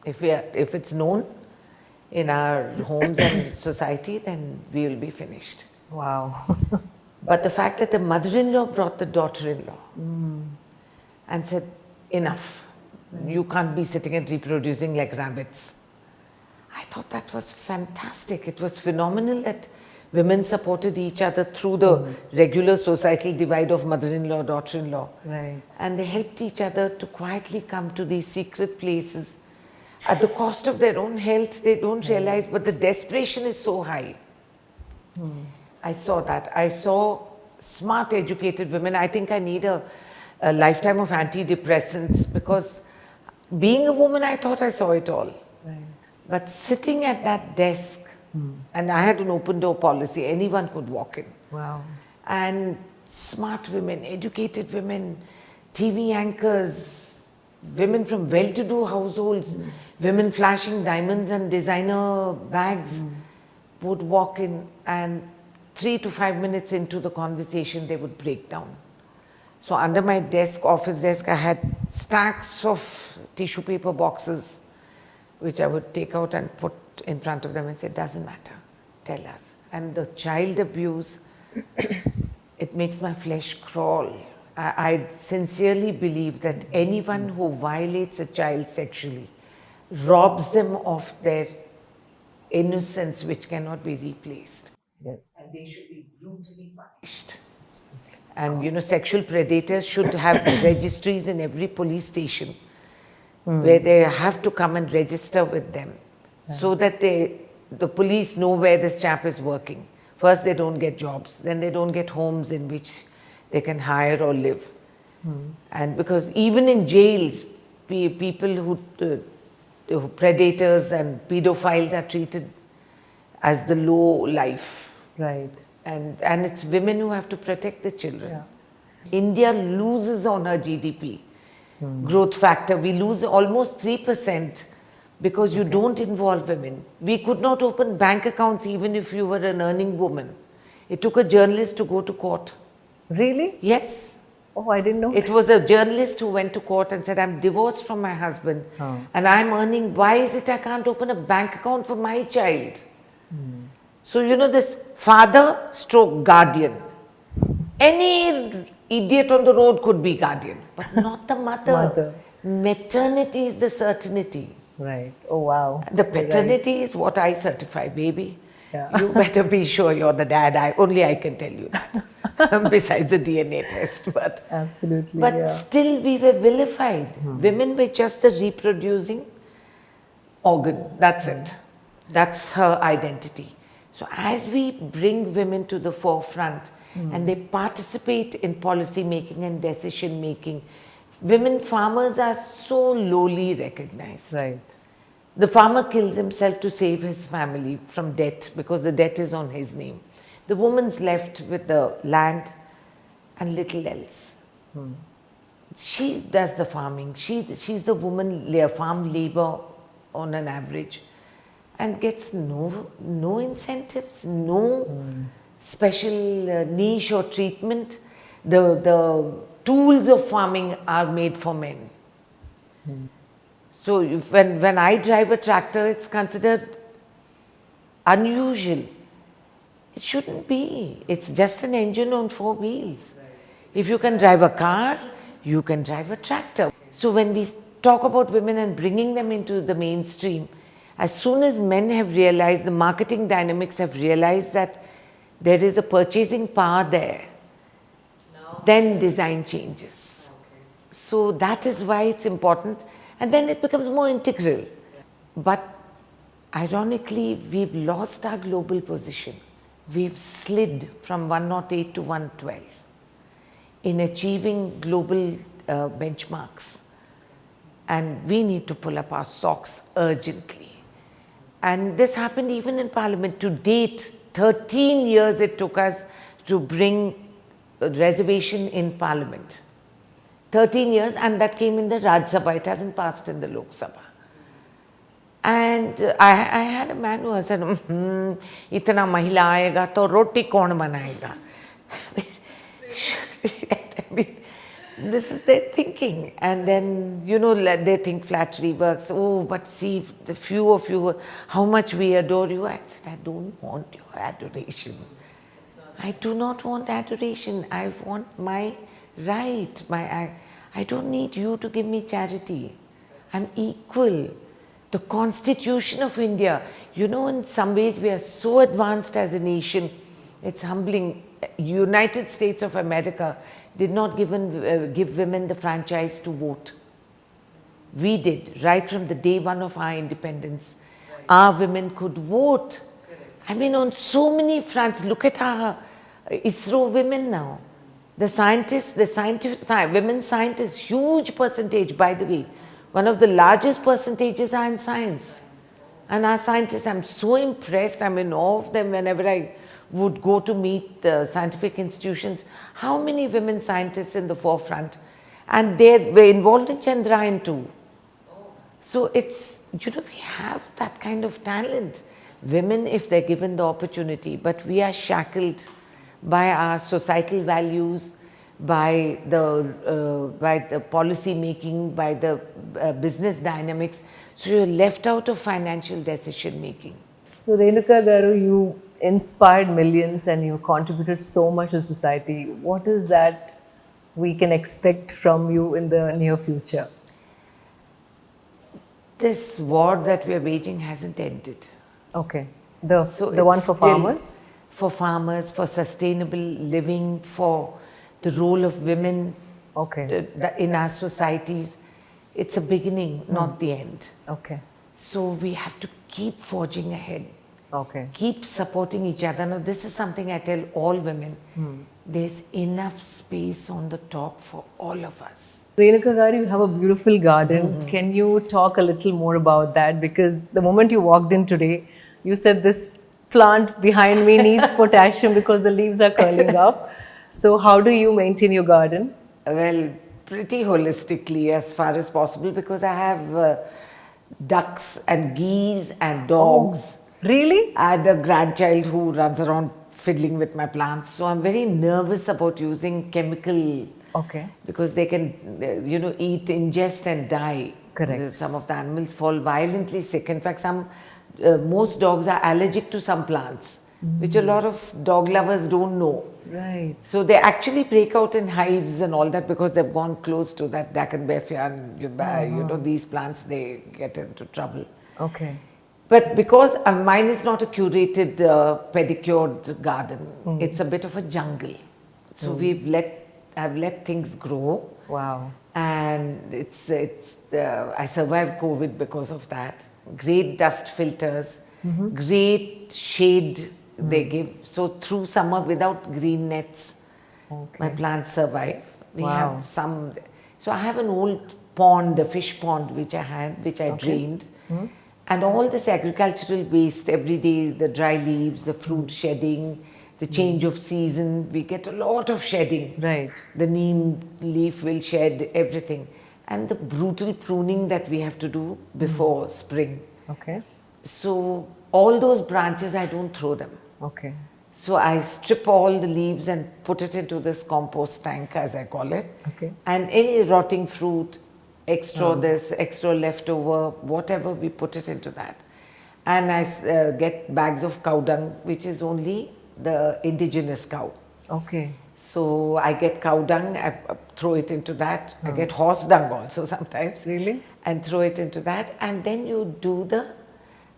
If it's known in our homes and society, then we will be finished. Wow. But the fact that the mother-in-law brought the daughter-in-law and said, enough, you can't be sitting and reproducing like rabbits. I thought that was fantastic. It was phenomenal that women supported each other through the regular societal divide of mother-in-law, daughter-in-law. Right. And they helped each other to quietly come to these secret places at the cost of their own health. They don't realize, but the desperation is so high. I saw that. I saw smart, educated women. I think I need a lifetime of antidepressants, because being a woman, I thought I saw it all. Right. But sitting at that desk, and I had an open door policy, anyone could walk in. Wow. And smart women, educated women, TV anchors, women from well-to-do households, women flashing diamonds and designer bags would walk in, and 3 to 5 minutes into the conversation, they would break down. So under my desk, office desk, I had stacks of tissue paper boxes, which I would take out and put in front of them and say, doesn't matter, tell us. And the child abuse, it makes my flesh crawl. I sincerely believe that anyone who violates a child sexually robs them of their innocence, which cannot be replaced. Yes. And they should be brutally punished. And you know, sexual predators should have registries in every police station where they have to come and register with them, so that the police know where this chap is working. First, they don't get jobs, then they don't get homes in which they can hire or live. And because even in jails, people who predators and pedophiles are treated as the low life. Right. And it's women who have to protect the children. Yeah. India loses on her GDP growth factor. We lose almost 3% because you don't involve women. We could not open bank accounts even if you were an earning woman. It took a journalist to go to court. Really? Yes. Oh, I didn't know. It was a journalist who went to court and said, I'm divorced from my husband and I'm earning. Why is it I can't open a bank account for my child? So, you know, this father stroke guardian. Any idiot on the road could be guardian, but not the mother. Maternity is the certainty. Right. Oh, wow. The paternity is what I certify, baby. Yeah. You better be sure you're the dad. Only I can tell you that. Besides the DNA test. But, absolutely. But still we were vilified. Women were just the reproducing organ. That's it. That's her identity. So as we bring women to the forefront and they participate in policy making and decision making, women farmers are so lowly recognized. Right. The farmer kills himself to save his family from debt because the debt is on his name. The woman's left with the land and little else. She does the farming. She's the woman, farm labor on an average, and gets no incentives, no special niche or treatment. The tools of farming are made for men. So when I drive a tractor, it's considered unusual. It shouldn't be. It's just an engine on 4 wheels. If you can drive a car, you can drive a tractor. So when we talk about women and bringing them into the mainstream, as soon as men have realized, the marketing dynamics have realized that there is a purchasing power there, then design changes. So that is why it's important, and then it becomes more integral. But ironically, we've lost our global position. We've slid from 108 to 112 in achieving global benchmarks, and we need to pull up our socks urgently. And this happened even in Parliament. To date, 13 years it took us to bring a reservation in Parliament. 13 years, and that came in the Raj Sabha. It hasn't passed in the Lok Sabha. And I had a man who said, "Itna mahila aayega to roti kaun banayega?" I mean, this is their thinking. And then, they think flattery works. Oh, but see, the few of you, how much we adore you. I said, I don't want your adoration. I do not want adoration. I want my right. I don't need you to give me charity. I'm equal. The Constitution of India, in some ways we are so advanced as a nation. It's humbling. United States of America did not give women the franchise to vote. We did, right from the day one of our independence. Our women could vote. I mean, on so many fronts. Look at our ISRO women now. The scientists, women scientists, huge percentage, by the way. One of the largest percentages are in science. And our scientists, I'm so impressed, I'm in awe of them whenever I would go to meet scientific institutions. How many women scientists in the forefront? And they were involved in Chandrayaan too. So it's, we have that kind of talent. Women, if they're given the opportunity, but we are shackled by our societal values, by the policy making, by the business dynamics. So you're left out of financial decision making. So Renuka Garu, you inspired millions and you contributed so much to society. What is that we can expect from you in the near future? This war that we are waging hasn't ended. Okay. The one for farmers? For farmers, for sustainable living, for the role of women in our societies. It's a beginning, not the end. Okay. So we have to keep forging ahead. Okay. Keep supporting each other. Now, this is something I tell all women. There's enough space on the top for all of us. Renuka Garu, you have a beautiful garden. Can you talk a little more about that? Because the moment you walked in today, you said this plant behind me needs potassium because the leaves are curling up. So how do you maintain your garden? Well, pretty holistically as far as possible, because I have ducks and geese and dogs. Oh, really? I had a grandchild who runs around fiddling with my plants. So I'm very nervous about using chemical. Okay. Because they can, eat, ingest and die. Correct. Some of the animals fall violently sick. In fact, most dogs are allergic to some plants, which a lot of dog lovers don't know. Right. So they actually break out in hives and all that because they've gone close to that Dackenbefia and these plants, they get into trouble. Okay. But because mine is not a curated, pedicured garden, it's a bit of a jungle. So I've let things grow. Wow. And I survived COVID because of that. Great dust filters, great shade they give. So through summer, without green nets, my plants survive. We have some. So I have an old pond, a fish pond, which I drained. And all this agricultural waste every day, the dry leaves, the fruit shedding, the change of season, we get a lot of shedding. Right. The neem leaf will shed everything. And the brutal pruning that we have to do before spring. Okay. So all those branches, I don't throw them. Okay. So I strip all the leaves and put it into this compost tank, as I call it. Okay. And any rotting fruit, extra leftover, whatever, we put it into that. And I get bags of cow dung, which is only the indigenous cow. Okay. So I get cow dung, I throw it into that. I get horse dung also sometimes. Really? And throw it into that. And then you do the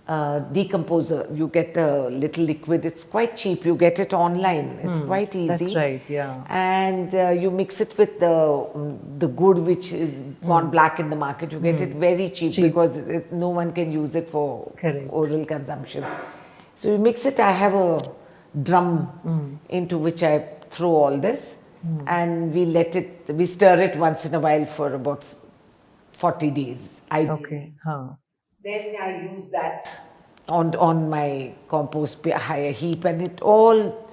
decomposer. You get the little liquid. It's quite cheap. You get it online. It's quite easy. That's right, yeah. And you mix it with the good, which is gone black in the market. You get it very cheap. Because no one can use it for oral consumption. So you mix it. I have a drum into which I throw all this, and we stir it once in a while for about 40 days. Okay. Then I use that on my compost heap, and it all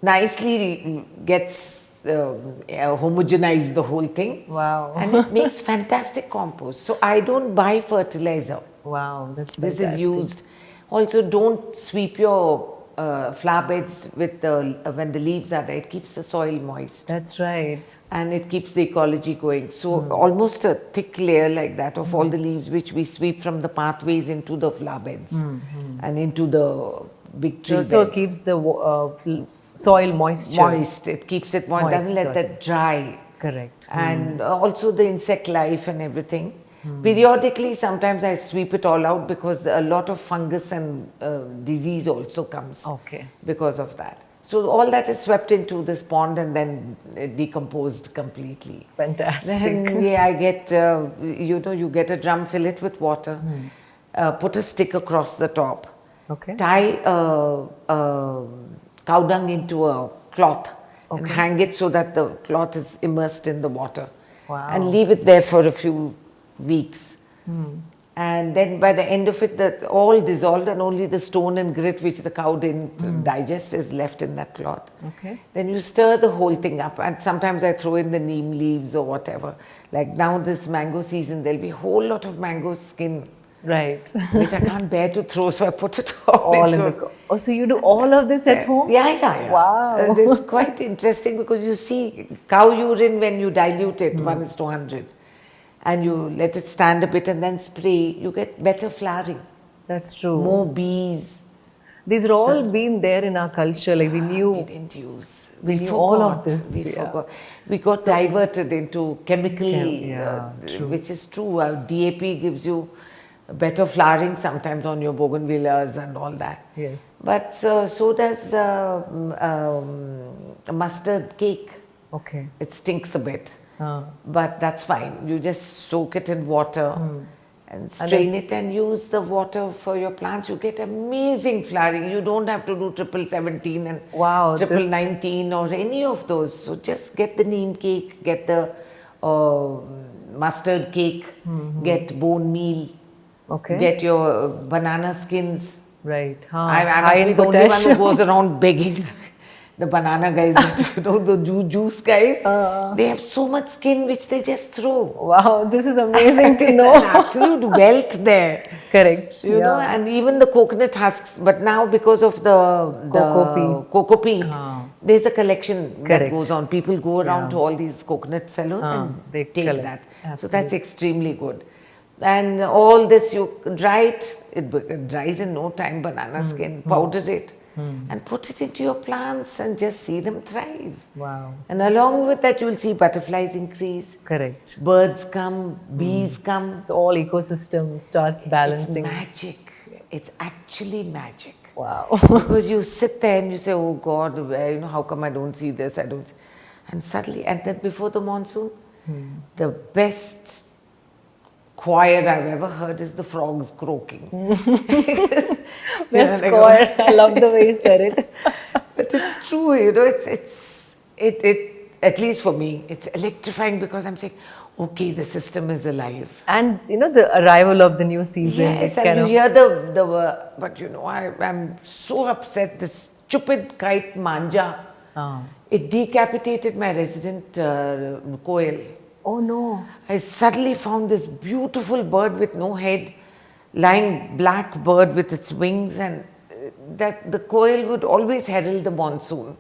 nicely gets homogenize the whole thing. Wow. And it makes fantastic compost. So I don't buy fertilizer. Wow, that's This fantastic. is used. Also, don't sweep your flower beds with the when the leaves are there. It keeps the soil moist. That's right. And it keeps the ecology going. So almost a thick layer like that of all the leaves which we sweep from the pathways into the flower beds and into the big tree So it beds. keeps the soil moisture. Moist. It keeps it moist. Doesn't let soil. that dry. Correct. And also the insect life and everything. Periodically, sometimes I sweep it all out because a lot of fungus and disease also comes Okay. because of that. So all that is swept into this pond and then decomposed completely. Fantastic. Then I get, you get a drum, fill it with water, put a stick across the top, Okay. tie cow dung into a cloth and hang it so that the cloth is immersed in the water. Wow. And leave it there for a few weeks. And then by the end of it, all dissolved and only the stone and grit which the cow didn't digest is left in that cloth. Okay. Then you stir the whole thing up, and sometimes I throw in the neem leaves or whatever. Like now this mango season, there'll be a whole lot of mango skin Right. which I can't bear to throw, so I put it all All in into the. Oh, so you do all of this at home? yeah. Wow. And it's quite interesting because you see cow urine when you dilute it, 1:100, and you let it stand a bit and then spray, you get better flowering, That's true. more bees. These are all been there in our culture. Like we We knew. didn't use. We knew forgot. all of this, We yeah. forgot. We got diverted into chemical, true. which is true. DAP gives you better flowering sometimes on your bougainvilleas and all that. Yes. But so does mustard cake. Okay. It stinks a bit, Ah. but that's fine. You just soak it in water and strain it and use the water for your plants. You get amazing flowering. You don't have to do 1717 and Wow, 1919 or any of those. So just get the neem cake, get the mustard cake, get bone meal, Okay. get your banana skins. Right. I High must in be the only one who potassium. goes around begging the banana guys, the juice guys. They have so much skin which they just throw. Wow, this is amazing to There's know. absolute wealth there. Correct. You know, and even the coconut husks. But now because of the cocoa peat, there's a collection that Correct. goes on. People go around to all these coconut fellows and they take collect. that. So Absolutely. that's extremely good. And all this, you dry it. It dries in no time, banana skin. Powder it. And put it into your plants and just see them thrive. Wow. And along with that, you will see butterflies increase. Correct. Birds come, bees come. So all ecosystem starts balancing. It's magic. It's actually magic. Wow. Because you sit there and you say, oh God, how come I don't see this? I don't see. And suddenly, and then before the monsoon, the best choir I've ever heard is the frogs croaking. Best choir. I love the way you said it. But it's true, you know, it at least for me, it's electrifying because I'm saying, okay, the system is alive. And you know the arrival of the new season. Yes, it and you hear but you know, I'm so upset. This stupid kite manja, it decapitated my resident koel. Oh no. I suddenly found this beautiful bird with no head, lying black bird with its wings, and that the koel would always herald the monsoon.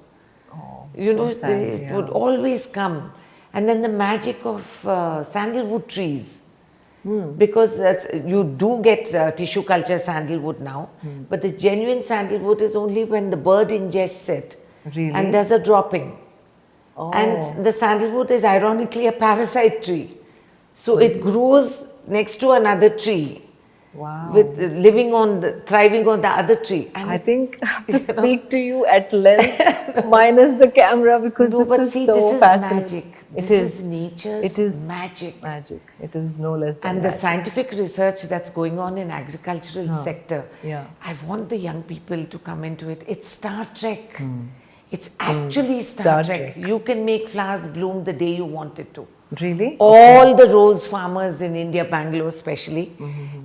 Oh, You know, sad, it would always come. And then the magic of sandalwood trees. Because you do get tissue culture sandalwood now, but the genuine sandalwood is only when the bird ingests it Really? and does a dropping. Oh. And the sandalwood is ironically a parasite tree. So it grows next to another tree. Wow. With thriving on the other tree. And I think I have to speak to you at length, minus the camera, because no, but this is see, so this is fascinating. magic. It This is nature's It is magic. Magic. It is no less than And the magic. scientific research that's going on in agricultural sector, Yeah. I want the young people to come into it. It's Star Trek. It's actually Star Trek. Trek. You can make flowers bloom the day you want it to. Really? All the rose farmers in India, Bangalore especially,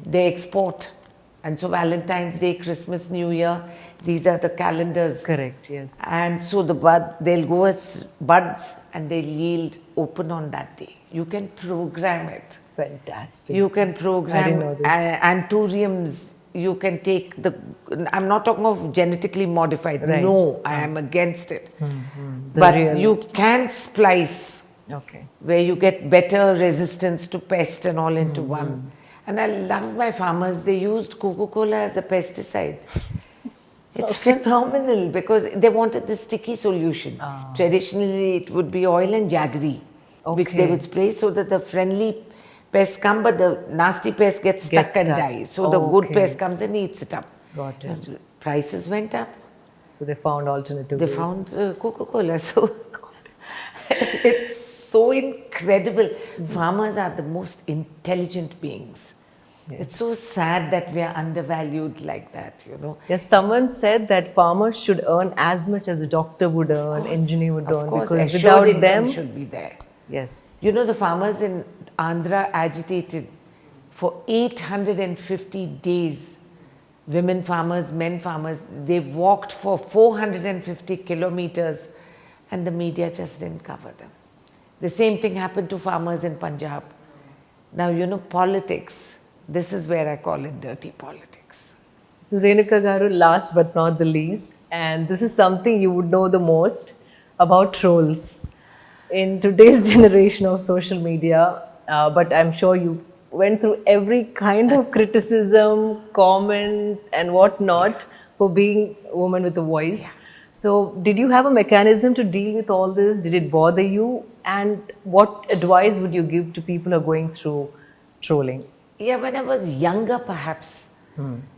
they export And so Valentine's Day, Christmas, New Year, these are the calendars. Correct, yes. And so they'll go as buds and they'll yield open on that day. You can program it. Fantastic. You can I didn't program know this. anthuriums. You can take I'm not talking of genetically modified. Right. No, I am against it. The But real- you can splice Okay. where you get better resistance to pest and all into one. And I love my farmers. They used Coca-Cola as a pesticide. It's phenomenal because they wanted the sticky solution. Traditionally, it would be oil and jaggery, which they Okay. would spray so that the friendly pests come, but the nasty pest gets stuck Gets and stuck. dies. So the good Okay. pest comes and eats it up. Got it. Prices went up. So they found alternative They ways. found Coca-Cola. So it's so incredible. Farmers are the most intelligent beings. It's so sad that we are undervalued like that, you know. Yes, someone said that farmers should earn as much as a doctor would earn, engineer would Of earn, course, because assured without income them, should be there. yes, You know, the farmers in Andhra agitated for 850 days. Women farmers, men farmers, they walked for 450 kilometers and the media just didn't cover them. The same thing happened to farmers in Punjab. Now, you know, politics, this is where I call it dirty politics. So Renuka Garu, last but not the least, and this is something you would know the most about trolls in today's generation of social media, but I'm sure you went through every kind of criticism, comment and whatnot for being a woman with a voice. So did you have a mechanism to deal with all this? Did it bother you? And what advice would you give to people who are going through trolling? Yeah, when I was younger, perhaps,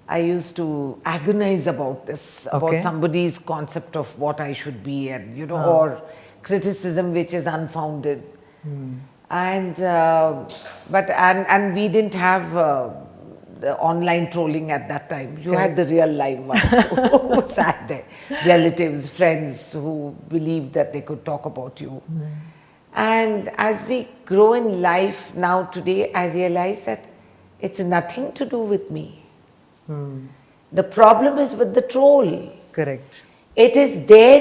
I used to agonize about this, Okay. about somebody's concept of what I should be, and you know, or criticism which is unfounded. And we didn't have the online trolling at that time. You had the real live ones who sat there, relatives, friends who believed that they could talk about you. And as we grow in life now today, I realize that it's nothing to do with me. The problem is with the troll. Correct. It is their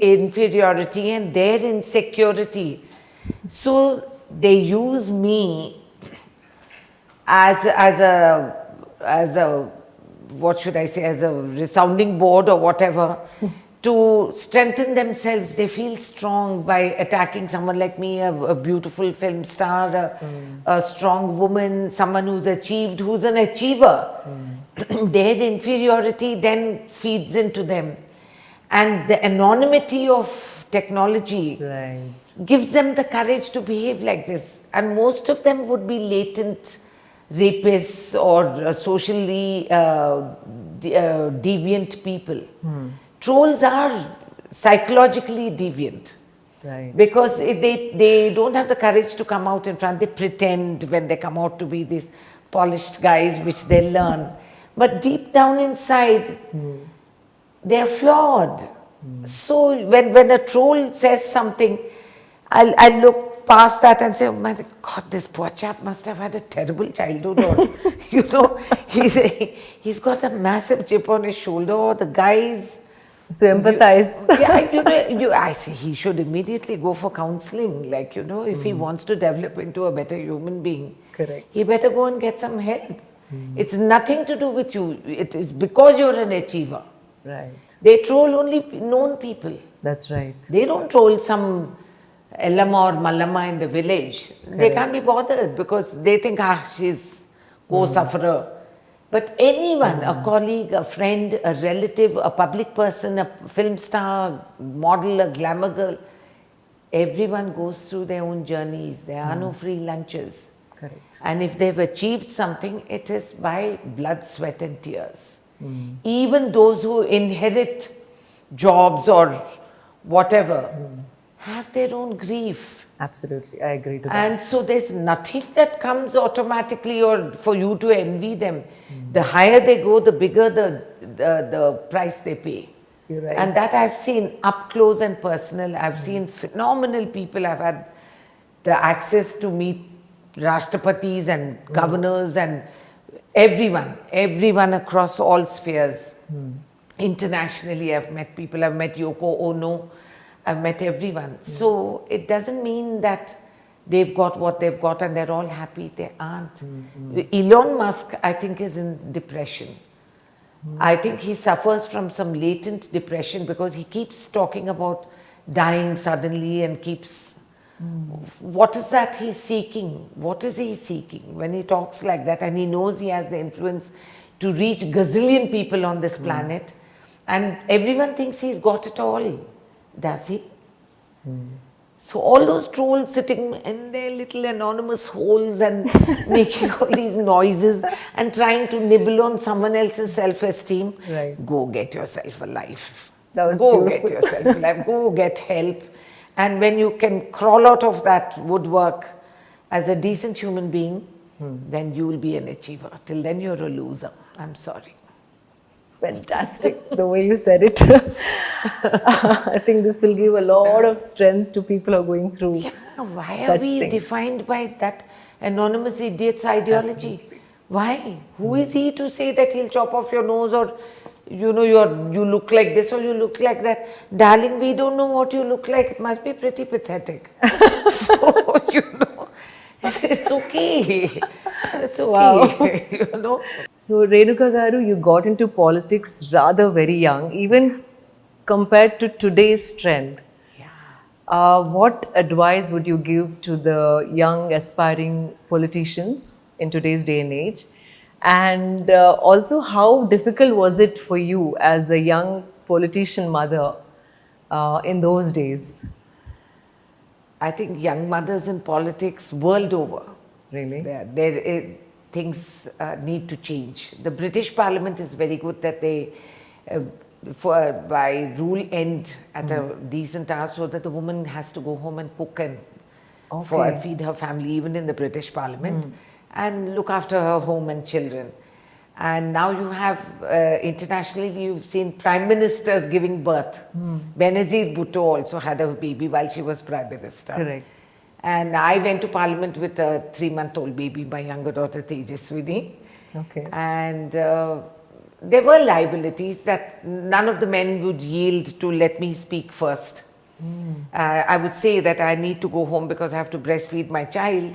inferiority and their insecurity. So they use me as a what should I say, as a resounding board or whatever, to strengthen themselves. They feel strong by attacking someone like me, a beautiful film star, a strong woman, someone who's achieved, who's an achiever. Their inferiority then feeds into them. And the anonymity of technology Right. gives them the courage to behave like this. And most of them would be latent rapists or socially deviant people. Trolls are psychologically deviant. Right. Because they don't have the courage to come out in front. They pretend when they come out to be these polished guys, which they learn. But deep down inside, they are flawed. So when a troll says something, I'll look past that and say, oh my God, this poor chap must have had a terrible childhood. Or, you know, he's got a massive chip on his shoulder. Or the guys... So empathize. I say he should immediately go for counseling. Like, you know, if he wants to develop into a better human being, Correct. he better go and get some help. It's nothing to do with you. It is because you're an achiever. Right. They troll only known people. That's right. They don't troll some Ellama or Mallama in the village. They can't be bothered because they think, she's co-sufferer. But anyone, a colleague, a friend, a relative, a public person, a film star, model, a glamour girl, everyone goes through their own journeys. There are no free lunches. Correct. And if they've achieved something, it is by blood, sweat and tears. Even those who inherit jobs or whatever have their own grief. Absolutely. I agree to that. And so there's nothing that comes automatically or for you to envy them. The higher they go, the bigger the price they pay. You're right. And that I've seen up close and personal. I've seen phenomenal people. I've had the access to meet Rashtrapatis and governors and everyone across all spheres. Internationally, I've met people, I've met Yoko Ono, I've met everyone. So it doesn't mean that they've got what they've got and they're all happy. They aren't. Elon Musk, I think, is in depression. I think he suffers from some latent depression because he keeps talking about dying suddenly and keeps. What is that he's seeking? What is he seeking when he talks like that? And he knows he has the influence to reach gazillion people on this planet, and everyone thinks he's got it all. Does he? So all those trolls sitting in their little anonymous holes and making all these noises and trying to nibble on someone else's self-esteem. Right. Go get yourself a life. That was Go beautiful. get yourself a life. Go get help. And when you can crawl out of that woodwork as a decent human being, then you will be an achiever. Till then you're a loser. I'm sorry. Fantastic, the way you said it. I think this will give a lot of strength to people who are going through Yeah, why are such we things. defined by that anonymous idiot's ideology? Why? Who is he to say that he'll chop off your nose, or you look like this or you look like that? Darling, we don't know what you look like. It must be pretty pathetic. So, it's okay. It's okay. Wow. So Renuka Garu, you got into politics rather very young, even compared to today's trend. Yeah. What advice would you give to the young aspiring politicians in today's day and age? And also, how difficult was it for you as a young politician mother in those days? I think young mothers in politics world over, Really? things need to change. The British Parliament is very good that they, by rule, end at a decent hour so that the woman has to go home and cook and feed her family, even in the British Parliament, and look after her home and children. And now you have, internationally, you've seen prime ministers giving birth. Benazir Bhutto also had a baby while she was prime minister. Correct. And I went to parliament with a 3-month-old baby, my younger daughter Tejaswini. Okay. And there were liabilities that none of the men would yield to let me speak first. I would say that I need to go home because I have to breastfeed my child.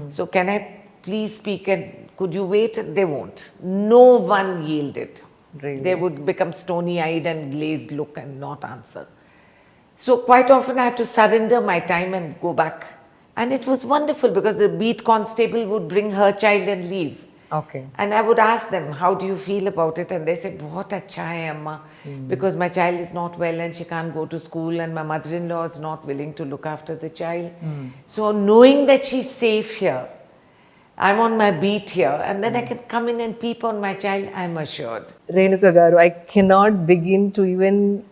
So can I please speak, and could you wait? They won't. No one yielded. Really? They would become stony-eyed and glazed look and not answer. So quite often I had to surrender my time and go back. And it was wonderful because the beat constable would bring her child and leave. Okay. And I would ask them, how do you feel about it? And they said, "Bahut acha hai, Amma," because my child is not well and she can't go to school and my mother-in-law is not willing to look after the child. So knowing that she's safe here, I'm on my beat here, and then I can come in and peep on my child, I'm assured. Renuka Garu, I cannot begin to even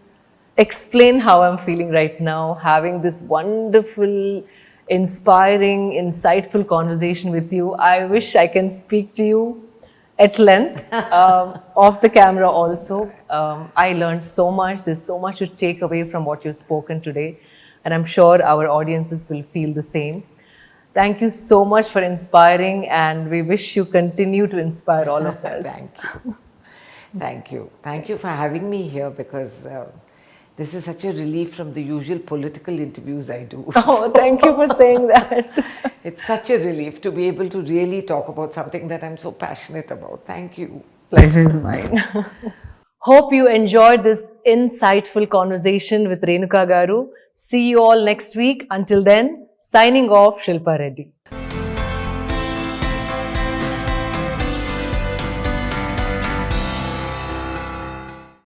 explain how I'm feeling right now, having this wonderful, inspiring, insightful conversation with you. I wish I can speak to you at length, off the camera also. I learned so much. There's so much to take away from what you've spoken today, and I'm sure our audiences will feel the same. Thank you so much for inspiring, and we wish you continue to inspire all of us. Thank you. Thank you. Thank you for having me here, because this is such a relief from the usual political interviews I do. Oh, thank you for saying that. It's such a relief to be able to really talk about something that I'm so passionate about. Thank you. Pleasure is mine. Hope you enjoyed this insightful conversation with Renuka Garu. See you all next week. Until then, signing off, Shilpa Reddy.